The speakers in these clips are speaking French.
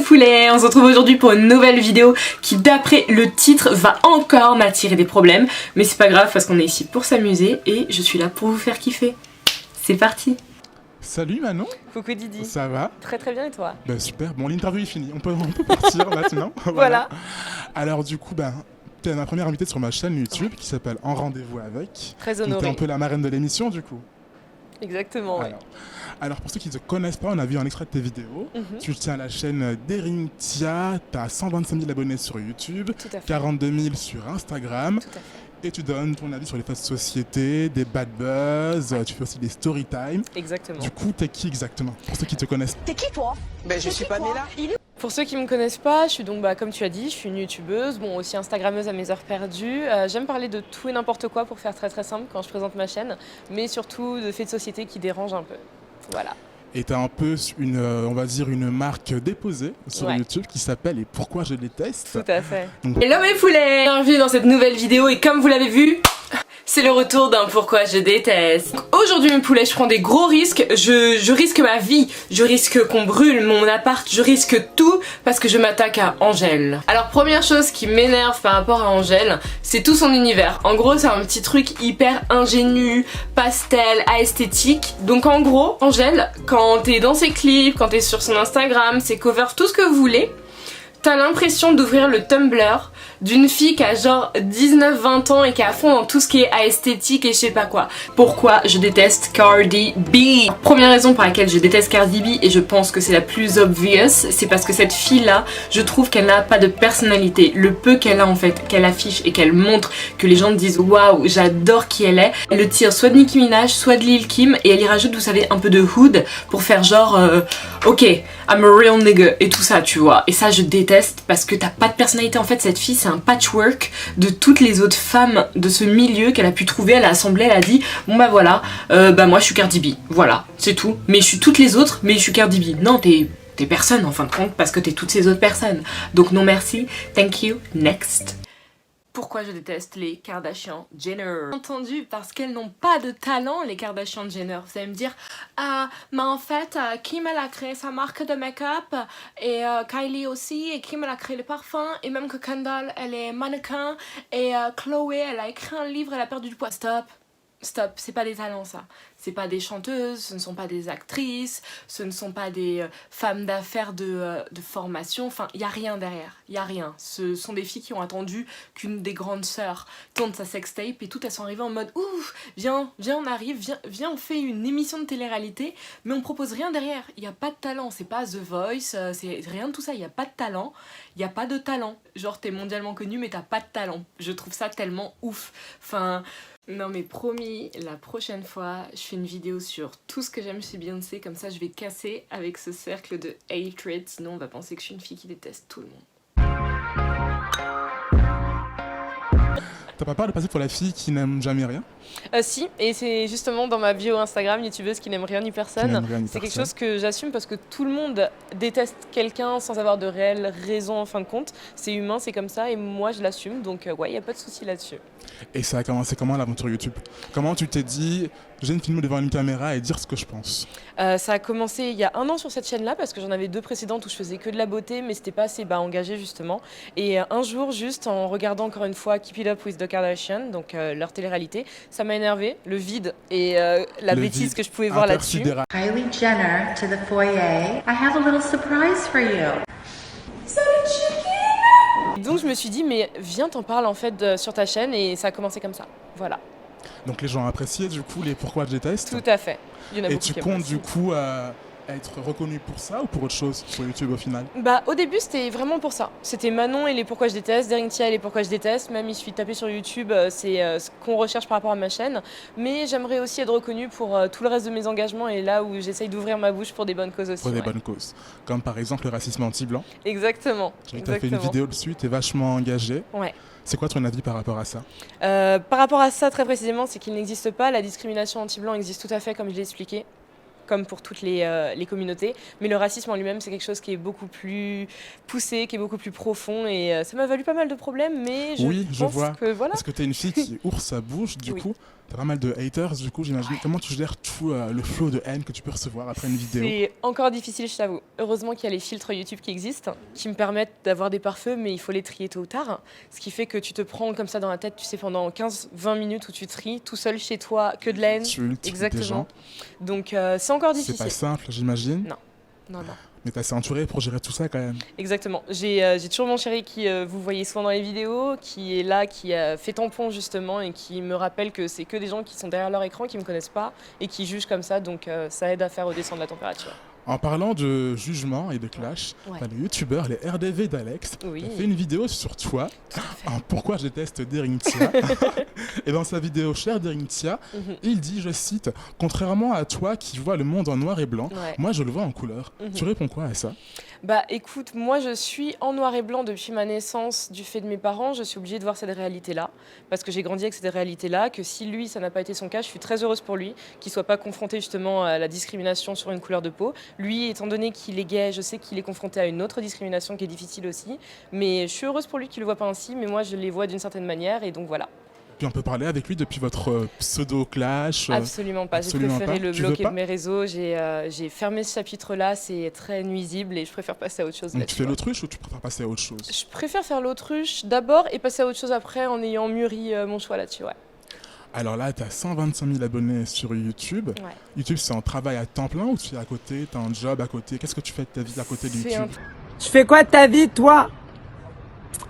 poulets, on se retrouve aujourd'hui pour une nouvelle vidéo qui d'après le titre va encore m'attirer des problèmes. Mais c'est pas grave parce qu'on est ici pour s'amuser et je suis là pour vous faire kiffer. C'est parti. Salut Manon. Coucou Didi. Ça va? Très très bien et toi? Bah super, bon l'interview est finie, on peut partir maintenant. Voilà. Alors du coup, t'es ma première invitée sur ma chaîne YouTube qui s'appelle En Rendez-vous Avec. Très honorée. T'es un peu la marraine de l'émission du coup. Exactement, ouais. Alors pour ceux qui ne te connaissent pas, on a vu un extrait de tes vidéos. Tu tiens la chaîne d'Erintia, t'as 125 000 abonnés sur YouTube, 42 000 sur Instagram. Tout à fait. Et tu donnes ton avis sur les faits de société, des bad buzz, tu fais aussi des story time. Exactement. Du coup, t'es qui exactement? Pour ceux qui te connaissent. T'es qui toi? Ben je suis pas née là. Pour ceux qui me connaissent pas, je suis donc comme tu as dit, je suis une youtubeuse, bon aussi instagrammeuse à mes heures perdues. J'aime parler de tout et n'importe quoi pour faire très très simple quand je présente ma chaîne, mais surtout de faits de société qui dérangent un peu. Voilà. Et t'as un peu on va dire une marque déposée sur YouTube qui s'appelle Et pourquoi je déteste. Tout à fait. Donc... Hello mes poulets, bienvenue dans cette nouvelle vidéo et comme vous l'avez vu, c'est le retour d'un pourquoi je déteste. Aujourd'hui mes poulets, je prends des gros risques, je risque ma vie, je risque qu'on brûle mon appart, je risque tout parce que je m'attaque à Angèle. Alors première chose qui m'énerve par rapport à Angèle, c'est tout son univers. En gros c'est un petit truc hyper ingénu, pastel, esthétique. Donc en gros, Angèle, quand t'es dans ses clips, quand t'es sur son Instagram, ses covers, tout ce que vous voulez, t'as l'impression d'ouvrir le Tumblr d'une fille qui a genre 19-20 ans et qui est à fond dans tout ce qui est esthétique et je sais pas quoi. Pourquoi je déteste Cardi B? Première raison pour laquelle je déteste Cardi B, et je pense que c'est la plus obvious, c'est parce que cette fille-là, je trouve qu'elle n'a pas de personnalité. Le peu qu'elle a en fait, qu'elle affiche et qu'elle montre, que les gens disent waouh, j'adore qui elle le tire soit de Nicki Minaj, soit de Lil Kim, et elle y rajoute, vous savez, un peu de hood pour faire genre ok, I'm a real nigga et tout ça, tu vois. Et ça, je déteste parce que t'as pas de personnalité. En fait, cette fille, c'est un patchwork de toutes les autres femmes de ce milieu qu'elle a pu trouver. Elle a assemblé, elle a dit bon bah voilà, moi je suis Cardi B, voilà, c'est tout. Mais je suis toutes les autres, mais je suis Cardi B. Non, t'es personne en fin de compte parce que t'es toutes ces autres personnes. Donc non merci, thank you, next. Pourquoi je déteste les Kardashian Jenner? Entendu parce qu'elles n'ont pas de talent, les Kardashian Jenner. Vous allez me dire, mais en fait, Kim elle a créé sa marque de make-up et Kylie aussi, et Kim elle a créé les parfums, et même que Kendall elle est mannequin, et Chloé elle a écrit un livre, elle a perdu du poids. Stop, c'est pas des talents ça. C'est pas des chanteuses, ce ne sont pas des actrices, ce ne sont pas des femmes d'affaires de formation, enfin y a rien derrière, y a rien. Ce sont des filles qui ont attendu qu'une des grandes sœurs tourne sa sextape et toutes elles sont arrivées en mode ouf, viens on arrive, viens on fait une émission de télé-réalité, mais on propose rien derrière, y a pas de talent, c'est pas The Voice, c'est rien de tout ça, y a pas de talent, y a pas de talent. Genre t'es mondialement connu mais t'as pas de talent. Je trouve ça tellement ouf, enfin... Non mais promis, la prochaine fois, je fais une vidéo sur tout ce que j'aime chez Beyoncé, comme ça je vais casser avec ce cercle de hatred, sinon on va penser que je suis une fille qui déteste tout le monde. T'as pas peur de passer pour la fille qui n'aime jamais rien? Si, et c'est justement dans ma bio Instagram, youtubeuse qui n'aime rien ni personne. C'est quelque chose que j'assume parce que tout le monde déteste quelqu'un sans avoir de réelle raison en fin de compte. C'est humain, c'est comme ça, et moi je l'assume, donc ouais, y a pas de souci là-dessus. Et ça a commencé comment l'aventure YouTube? Comment tu t'es dit, je viens de filmer devant une caméra et dire ce que je pense? Ça a commencé il y a 1 an sur cette chaîne-là parce que j'en avais 2 précédentes où je faisais que de la beauté, mais c'était pas assez engagé justement. Et un jour, juste en regardant encore une fois Keep It Up with the Kardashians, donc leur télé-réalité, ça m'a énervé, le vide et la bêtise que je pouvais voir là-dessus. Kylie Jenner to the foyer. I have a little surprise for you. Donc je me suis dit mais viens t'en parle en fait sur ta chaîne, et ça a commencé comme ça, voilà. Donc les gens ont apprécié du coup les pourquoi je déteste. Tout à fait. Il y en a et beaucoup tu qui comptes apprécient. du coup être reconnu pour ça ou pour autre chose sur YouTube au final? Au début c'était vraiment pour ça. C'était Manon et les pourquoi je déteste, Derintia et les pourquoi je déteste, même il suffit de taper sur YouTube, c'est ce qu'on recherche par rapport à ma chaîne. Mais j'aimerais aussi être reconnue pour tout le reste de mes engagements, et là où j'essaye d'ouvrir ma bouche pour des bonnes causes aussi. Pour des bonnes causes. Comme par exemple le racisme anti-blanc. Exactement. Tu as fait une vidéo dessus, tu es vachement engagée. Ouais. C'est quoi ton avis par rapport à ça? Par rapport à ça très précisément, c'est qu'il n'existe pas, la discrimination anti-blanc existe tout à fait comme je l'ai expliqué. comme pour toutes les communautés. Mais le racisme en lui-même, c'est quelque chose qui est beaucoup plus poussé, qui est beaucoup plus profond. Et ça m'a valu pas mal de problèmes, mais je pense que voilà. Parce que t'es une fille qui ouvre sa bouche, du coup, t'as pas mal de haters, du coup, j'imagine. Comment tu gères tout le flot de haine que tu peux recevoir après une vidéo? C'est encore difficile, je t'avoue. Heureusement qu'il y a les filtres YouTube qui existent, qui me permettent d'avoir des pare-feux, mais il faut les trier tôt ou tard. Ce qui fait que tu te prends comme ça dans la tête, tu sais, pendant 15-20 minutes où tu tries, tout seul chez toi, que de la haine. Exactement. Des gens. Donc c'est encore difficile. C'est pas simple, j'imagine. Non. Mais t'es assez entourée pour gérer tout ça quand même. Exactement. J'ai toujours mon chéri qui, vous voyez souvent dans les vidéos, qui est là, qui a fait tampon justement et qui me rappelle que c'est que des gens qui sont derrière leur écran, qui me connaissent pas et qui jugent comme ça. Donc ça aide à faire redescendre la température. En parlant de jugement et de clash, t'as le youtubeur, les RDV d'Alex, qui a fait une vidéo sur toi, pourquoi je déteste Deringtia. Et dans sa vidéo Cher Deringtia, il dit, je cite, « Contrairement à toi qui vois le monde en noir et blanc, moi je le vois en couleur. » Tu réponds quoi à ça? Bah écoute, moi je suis en noir et blanc depuis ma naissance du fait de mes parents, je suis obligée de voir cette réalité-là, parce que j'ai grandi avec cette réalité-là, que si lui ça n'a pas été son cas, je suis très heureuse pour lui, qu'il ne soit pas confronté justement à la discrimination sur une couleur de peau. Lui, étant donné qu'il est gay, je sais qu'il est confronté à une autre discrimination qui est difficile aussi, mais je suis heureuse pour lui qu'il ne le voit pas ainsi, mais moi je les vois d'une certaine manière, et donc voilà. Puis on peut parler avec lui depuis votre pseudo-clash? Absolument pas, j'ai préféré le bloquer de mes réseaux, j'ai fermé ce chapitre-là, c'est très nuisible et je préfère passer à autre chose. Donc tu fais l'autruche ou tu préfères passer à autre chose? Je préfère faire l'autruche d'abord et passer à autre chose après en ayant mûri mon choix là-dessus, Alors là, tu as 125 000 abonnés sur YouTube. YouTube, c'est un travail à temps plein ou tu es à côté, tu as un job à côté? Qu'est-ce que tu fais de ta vie à côté de YouTube? Tu fais quoi de ta vie, toi?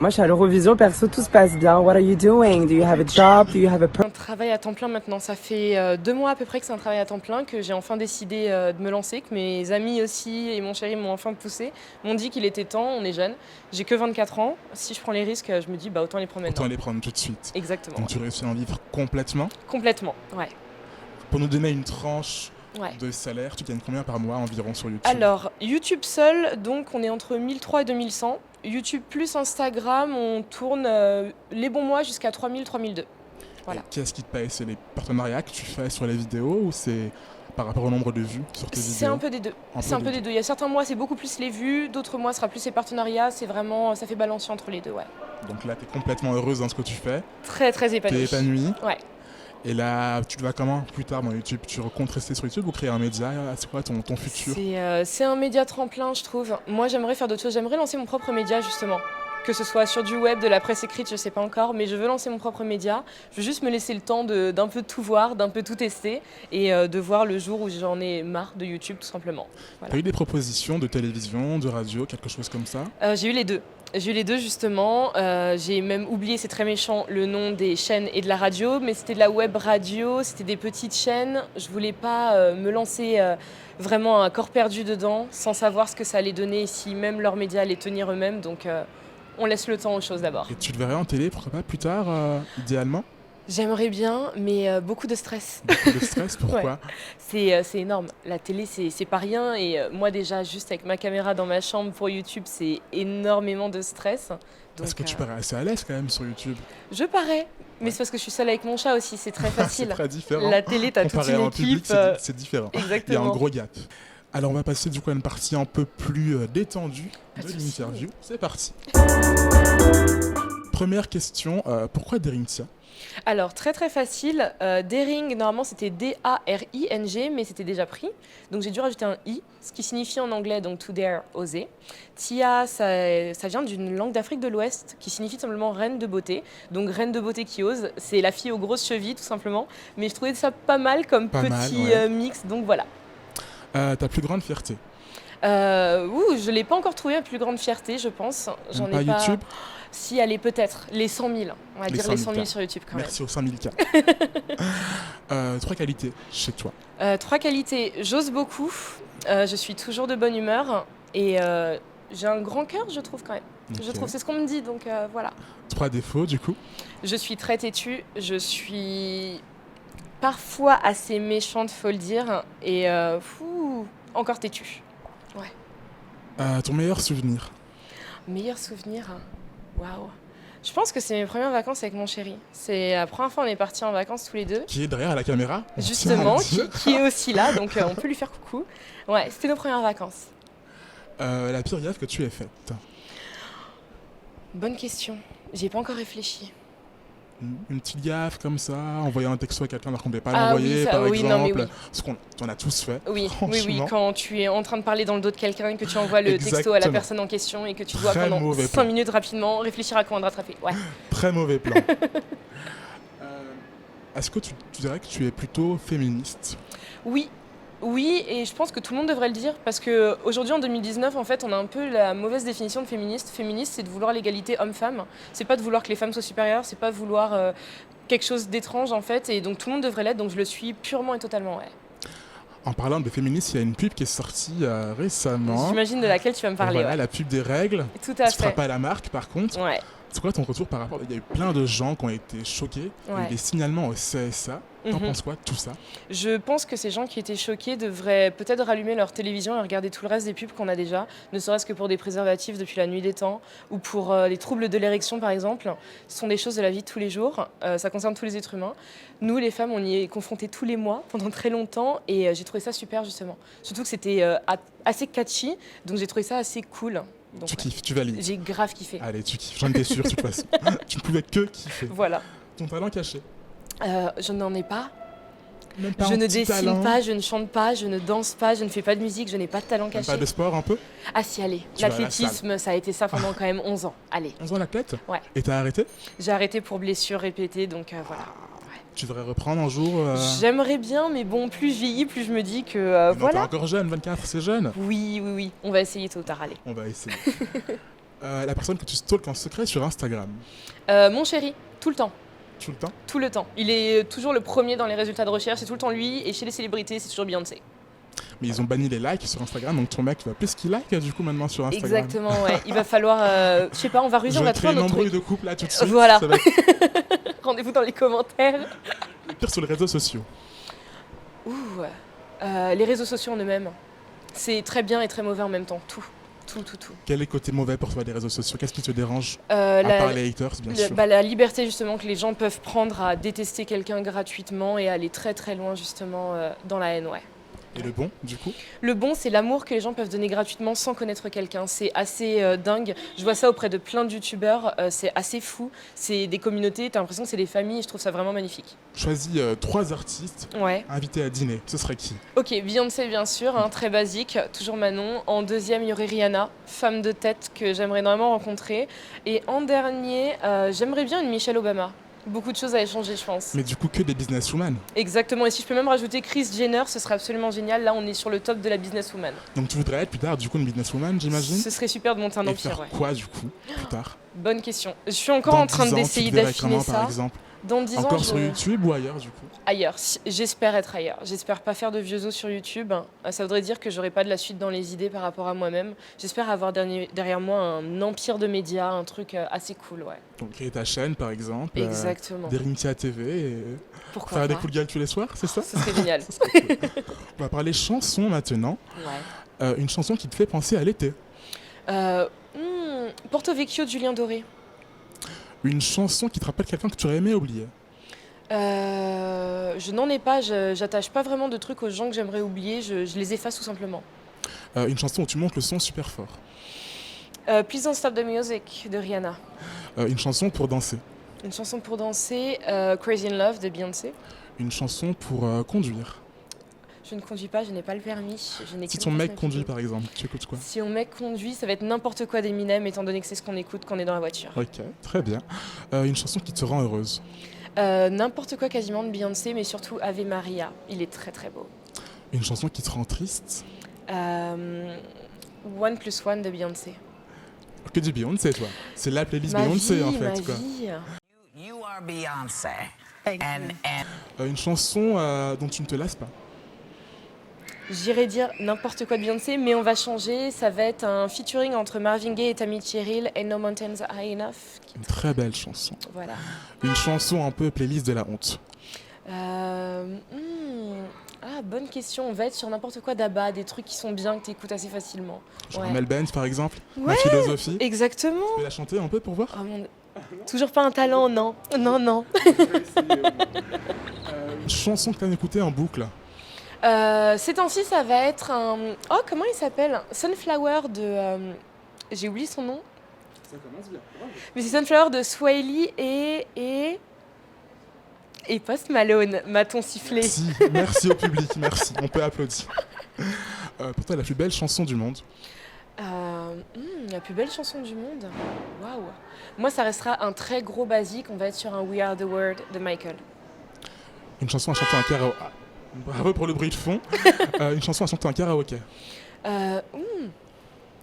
Moi, je suis à l'Eurovision, perso, tout se passe bien. What are you doing? Do you have a job? Do you have a... Un travail à temps plein maintenant. Ça fait 2 mois à peu près que c'est un travail à temps plein, que j'ai enfin décidé de me lancer, que mes amis aussi et mon chéri m'ont enfin poussé, m'ont dit qu'il était temps, on est jeunes. J'ai que 24 ans. Si je prends les risques, je me dis autant les prendre maintenant. Autant les prendre tout de suite. Exactement. Donc tu réussis à en vivre complètement? Complètement, ouais. Pour nous donner une tranche de salaire, tu gagnes combien par mois environ sur YouTube? Alors, YouTube seul, donc on est entre 1300 et 2100. YouTube plus Instagram, on tourne les bons mois jusqu'à 3000, 3002. Voilà. Qu'est-ce qui te paye? C'est les partenariats que tu fais sur les vidéos ou c'est par rapport au nombre de vues sur tes vidéos? C'est un peu des deux. C'est un peu des deux. Il y a certains mois, c'est beaucoup plus les vues, d'autres mois, ce sera plus les partenariats. C'est vraiment, ça fait balancer entre les deux, Donc là, tu es complètement heureuse dans ce que tu fais? Très, très épanouie. Tu es épanouie? Ouais. Et là, tu te vas comment plus tard dans YouTube? Tu comptes rester sur YouTube ou créer un média? C'est quoi ton futur? C'est un média tremplin, je trouve. Moi, j'aimerais faire d'autres choses. J'aimerais lancer mon propre média, justement. Que ce soit sur du web, de la presse écrite, je sais pas encore, mais je veux lancer mon propre média. Je veux juste me laisser le temps d'un peu tout voir, d'un peu tout tester et de voir le jour où j'en ai marre de YouTube, tout simplement. Voilà. Tu as eu des propositions de télévision, de radio, quelque chose comme ça? J'ai eu les deux. J'ai eu les deux justement, j'ai même oublié, c'est très méchant, le nom des chaînes et de la radio, mais c'était de la web radio, c'était des petites chaînes. Je voulais pas me lancer vraiment un corps perdu dedans, sans savoir ce que ça allait donner et si même leurs médias allaient tenir eux-mêmes, donc on laisse le temps aux choses d'abord. Et tu te verrais en télé, pourquoi pas plus tard, idéalement? J'aimerais bien, mais beaucoup de stress. Beaucoup de stress, pourquoi? C'est énorme. La télé, c'est pas rien. Et moi, déjà, juste avec ma caméra dans ma chambre pour YouTube, c'est énormément de stress. Est-ce que tu parais assez à l'aise quand même sur YouTube? Je parais, mais c'est parce que je suis seule avec mon chat aussi, c'est très facile. C'est très différent. La télé, t'as toute une équipe. C'est différent. Exactement. Il y a un gros gap. Alors on va passer du coup à une partie un peu plus détendue de l'interview. C'est parti. Première question, pourquoi Deringtia? Alors, très très facile. Daring, normalement c'était D-A-R-I-N-G, mais c'était déjà pris. Donc j'ai dû rajouter un I, ce qui signifie en anglais donc to dare, oser. Tia, ça vient d'une langue d'Afrique de l'Ouest qui signifie tout simplement reine de beauté. Donc reine de beauté qui ose, c'est la fille aux grosses chevilles tout simplement. Mais je trouvais ça pas mal comme petit mix, donc voilà. Ta plus grande fierté? Je l'ai pas encore trouvé ma plus grande fierté, je pense. J'en ai pas. YouTube? Si, allez, peut-être. Les 100 000. On va dire les 100 000 sur YouTube quand même. Merci aux 100 000 cas. 3 qualités chez toi? 3 qualités. J'ose beaucoup. Je suis toujours de bonne humeur. Et j'ai un grand cœur, je trouve quand même. Okay. Je trouve, c'est ce qu'on me dit, donc voilà. 3 défauts du coup? Je suis très têtue. Je suis parfois assez méchante, faut le dire. Et encore têtue. Ouais. Ton meilleur souvenir? Meilleur souvenir? Waouh. Je pense que c'est mes premières vacances avec mon chéri. C'est la première fois on est partis en vacances tous les deux. Qui est derrière la caméra. Justement, qui est aussi là, donc on peut lui faire coucou. Ouais, c'était nos premières vacances. La pire gaffe que tu aies faite. Bonne question. J'y ai pas encore réfléchi. Une petite gaffe comme ça, envoyer un texto à quelqu'un alors qu'on ne devait pas Ah l'envoyer, oui, ça, par oui, exemple. non, mais oui. Ce qu'on on a tous fait. Oui, franchement. quand tu es en train de parler dans le dos de quelqu'un et que tu envoies le texto à la Exactement. personne en question et que tu dois Très pendant mauvais 5 plan. minutes rapidement réfléchir à comment te rattraper. Ouais. Très mauvais plan. Est-ce que tu dirais que tu es plutôt féministe? Oui, et je pense que tout le monde devrait le dire parce que aujourd'hui en 2019, en fait, on a un peu la mauvaise définition de féministe. Féministe, c'est de vouloir l'égalité homme-femme. C'est pas de vouloir que les femmes soient supérieures, c'est pas de vouloir quelque chose d'étrange en fait. Et donc tout le monde devrait l'être. Donc je le suis purement et totalement. Ouais. En parlant de féministe, il y a une pub qui est sortie récemment. J'imagine de laquelle tu vas me parler. Voilà, Ouais. la pub des règles. Tout à Tu ne feras fait. pas la marque par contre. Ouais. C'est quoi ton retour par rapport? Il y a eu plein de gens qui ont été choqués. Il y a eu Ouais. des signalements au CSA. T'en Mhm. penses quoi de tout ça? Je pense que ces gens qui étaient choqués devraient peut-être rallumer leur télévision et regarder tout le reste des pubs qu'on a déjà, ne serait-ce que pour des préservatifs depuis la nuit des temps ou pour les troubles de l'érection par exemple. Ce sont des choses de la vie de tous les jours, ça concerne tous les êtres humains. Nous les femmes on y est confrontés tous les mois pendant très longtemps et j'ai trouvé ça super justement. Surtout que c'était assez catchy, donc j'ai trouvé ça assez cool. Donc, Tu ouais. kiffes, tu valides. J'ai grave kiffé. Allez, tu kiffes, j'en étais sûr de toute façon. Tu ne pouvais que kiffer. Voilà. Ton talent caché. Je n'en ai pas. Même pas Je un ne petit dessine talent. pas, je ne chante pas, je ne danse pas, je ne fais pas de musique, je n'ai pas de talent Même caché. pas de sport un peu? Ah si, allez, Tu vas à la l'athlétisme, ça a été ça pendant quand même 11 ans. Allez, 11 ans l'athlète? Ouais. Et t'as arrêté? j'ai arrêté pour blessures répétées, donc voilà. Tu devrais reprendre un jour. J'aimerais bien, mais bon, plus je vieillis, plus je me dis que Non, t'es voilà. encore jeune, 24, c'est jeune. Oui, on va essayer tôt ou tard, allez. On va essayer. La personne que tu stalks en secret sur Instagram, Mon chéri, tout le temps. tout le temps? Tout le temps. Il est toujours le premier dans les résultats de recherche, c'est tout le temps lui, et chez les célébrités, c'est toujours Beyoncé. Mais ils ont banni les likes sur Instagram, donc ton mec il va plus qu'il like du coup maintenant sur Instagram. Exactement, ouais. Il va falloir, je sais pas, on va ruser, Je on vais va trouver créer un une autre embrouille truc. de couple là tout de suite. Voilà. Ça va être Rendez-vous dans les commentaires. pire sur les réseaux sociaux. Ouh, les réseaux sociaux en eux-mêmes, c'est très bien et très mauvais en même temps, tout. Quel est le côté mauvais pour toi des réseaux sociaux? Qu'est-ce qui te dérange? À part les haters, bien sûr. La liberté justement que les gens peuvent prendre à détester quelqu'un gratuitement et aller très très loin justement dans la haine, ouais. Et le bon, du coup? Le bon, c'est l'amour que les gens peuvent donner gratuitement sans connaître quelqu'un. C'est assez dingue. Je vois ça auprès de plein de youtubeurs. C'est assez fou. C'est des communautés, t'as l'impression que c'est des familles. Je trouve ça vraiment magnifique. Choisis 3 artistes Ouais. invités à dîner. Ce serait qui? Ok, Beyoncé bien sûr, hein, très basique. Toujours Manon. En deuxième, il y aurait Rihanna, femme de tête que j'aimerais énormément rencontrer. Et en dernier, j'aimerais bien une Michelle Obama. Beaucoup de choses à échanger, je pense. Mais du coup, que des businesswomen. Exactement. Et si je peux même rajouter Kris Jenner, ce serait absolument génial. Là, on est sur le top de la businesswoman. Donc tu voudrais être plus tard, du coup, une businesswoman, j'imagine? Ce serait super de monter un Et empire, faire ouais. quoi, du coup, plus tard? Bonne question. Je suis encore Dans en train 10 ans, d'essayer tu te verrais d'affiner comment, par ça. exemple? Dans 10 ans, Encore sur YouTube ou ailleurs, du coup? ailleurs. J'espère être ailleurs. J'espère pas faire de vieux os sur YouTube. Ça voudrait dire que j'aurai pas de la suite dans les idées par rapport à moi-même. J'espère avoir derrière moi un empire de médias, un truc assez cool, ouais. Donc créer ta chaîne, par exemple. Exactement. D'Erintia TV et Pourquoi faire des pas. coups de gueule tous les soirs, c'est ça? Ce serait génial. Ça serait cool. On va parler chansons maintenant. Ouais. Une chanson qui te fait penser à l'été. Porto Vecchio de Julien Doré. Une chanson qui te rappelle quelqu'un que tu aurais aimé oublier. Je n'en ai pas. J'attache pas vraiment de trucs aux gens que j'aimerais oublier. Je les efface tout simplement. Une chanson où tu montes le son super fort. Please Don't Stop the Music de Rihanna. Une chanson pour danser. Une chanson pour danser, Crazy in Love de Beyoncé. Une chanson pour conduire. Je ne conduis pas, je n'ai pas le permis. Je n'ai Si qu'une ton mec carte conduit, matriculée. par exemple, tu écoutes quoi? Si mon mec conduit, ça va être n'importe quoi d'Eminem, étant donné que c'est ce qu'on écoute quand on est dans la voiture. Ok, très bien. Une chanson qui te rend heureuse. N'importe quoi quasiment de Beyoncé, mais surtout Ave Maria. Il est très très beau. Une chanson qui te rend triste. 1+1 de Beyoncé. Que du Beyoncé, toi. C'est la playlist Ma Beyoncé, vie, en ma fait. Quoi. vie. You are Beyonce. Une chanson dont tu ne te lasses pas. J'irais dire n'importe quoi de Beyoncé, mais on va changer. Ça va être un featuring entre Marvin Gaye et Tammy Terrell, And No Mountains Are High Enough. Une très belle chanson. Voilà. Une chanson un peu playlist de la honte. Bonne question. On va être sur n'importe quoi d'Abba, des trucs qui sont bien, que tu écoutes assez facilement. Genre Ouais. Mel Benz, par exemple. Ma Ouais. philosophie. Exactement. Tu peux la chanter un peu pour voir? Oh, Toujours pas un talent, non. Non, non. Une chanson que tu as écoutée en boucle. Ces temps-ci, ça va être un... Oh, comment il s'appelle? Sunflower de... J'ai oublié son nom. Ça commence bien. Mais c'est Sunflower de Swaley et Post Malone, m'a-t-on sifflé. Merci au public, merci. On peut applaudir. Pour toi, la plus belle chanson du monde? La plus belle chanson du monde? Waouh. Moi, ça restera un très gros basique. On va être sur un We Are The World de Michael. Une chanson à chanter en karaoké. Bravo pour le bruit de fond. Une chanson à chanter en karaoké.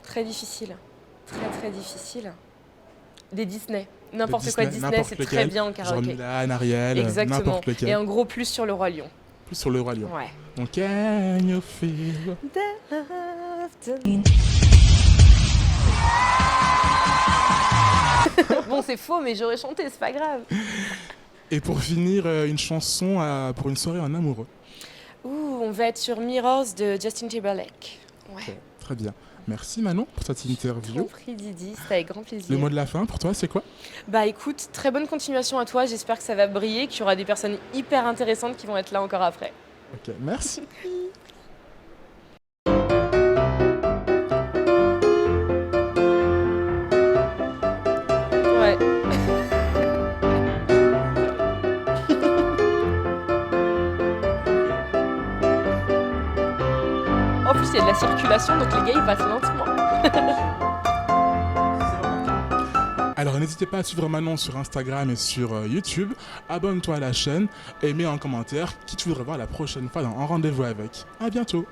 Très difficile. Très difficile. Des Disney. N'importe quoi Disney, c'est très bien en karaoké. Genre Mulan, Ariel, exactement. N'importe lequel. Et un gros plus sur le Roi Lion. Plus sur le Roi Lion. Ouais. Donc, can you feel... Bon, c'est faux, mais j'aurais chanté, c'est pas grave. Et pour finir, une chanson pour une soirée en amoureux. On va être sur Mirrors de Justin Timberlake. Ouais. Okay, très bien. Merci Manon pour cette interview. Compris Didi, c'était avec grand plaisir. Le mot de la fin pour toi, c'est quoi? Bah écoute, très bonne continuation à toi. J'espère que ça va briller, qu'il y aura des personnes hyper intéressantes qui vont être là encore après. Ok, merci. Ouais. En plus, il y a de la circulation, donc les gars, ils passent lentement. Alors n'hésitez pas à suivre Manon sur Instagram et sur YouTube. Abonne-toi à la chaîne et mets en commentaire qui tu voudrais voir la prochaine fois dans Un rendez-vous avec. À bientôt.